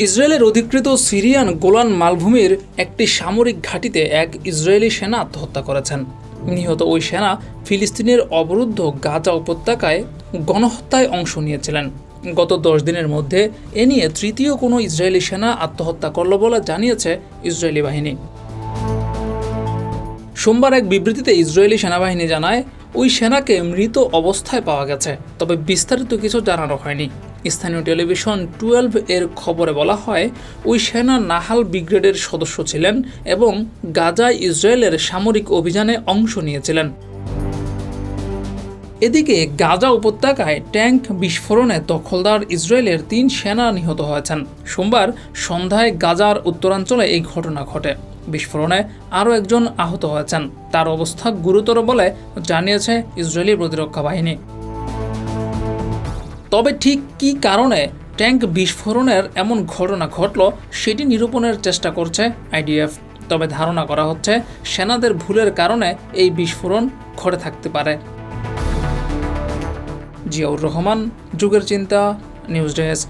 ইসরায়েলের অধিকৃত Syrian Golan মালভূমির একটি সামরিক ঘাঁটিতে এক ইসরায়েলি সেনা আত্মহত্যা করেছেন। নিহত ওই সেনা ফিলিস্তিনের অবরুদ্ধ গাজা উপত্যকায় গণহত্যায় অংশ নিয়েছিলেন। গত 10 দিনের মধ্যে এ নিয়ে তৃতীয় কোনো ইসরায়েলি সেনা আত্মহত্যা করল বলে জানিয়েছে ইসরায়েলি বাহিনী। সোমবার এক বিবৃতিতে ইসরায়েলি সেনাবাহিনী জানায়, ওই সেনাকে মৃত অবস্থায় পাওয়া গেছে, তবে বিস্তারিত কিছু জানানো হয়নি। স্থানীয় টেলিভিশন 12 এর খবরে বলা হয়, ওই সেনা নাহাল ব্রিগেডের সদস্য ছিলেন এবং গাজায় ইসরায়েলের সামরিক অভিযানে অংশ নিয়েছিলেন। এদিকে গাজা উপত্যকায় ট্যাঙ্ক বিস্ফোরণে দখলদার ইসরায়েলের 3 সেনা নিহত হয়েছেন। সোমবার সন্ধ্যায় গাজার উত্তরাঞ্চলে এই ঘটনা ঘটে। বিস্ফোরণে আরও একজন আহত হয়েছেন, তার অবস্থা গুরুতর বলে জানিয়েছে ইসরায়েলি প্রতিরক্ষা বাহিনী। তবে ঠিক কী কারণে ট্যাঙ্ক বিস্ফোরণের এমন ঘটনা ঘটল সেটি নিরূপণের চেষ্টা করছে আইডিএফ। তবে ধারণা করা হচ্ছে সেনাদের ভুলের কারণে এই বিস্ফোরণ ঘটে থাকতে পারে। জিয়াউর রহমান, যুগের চিন্তা, নিউজ ডেস্ক।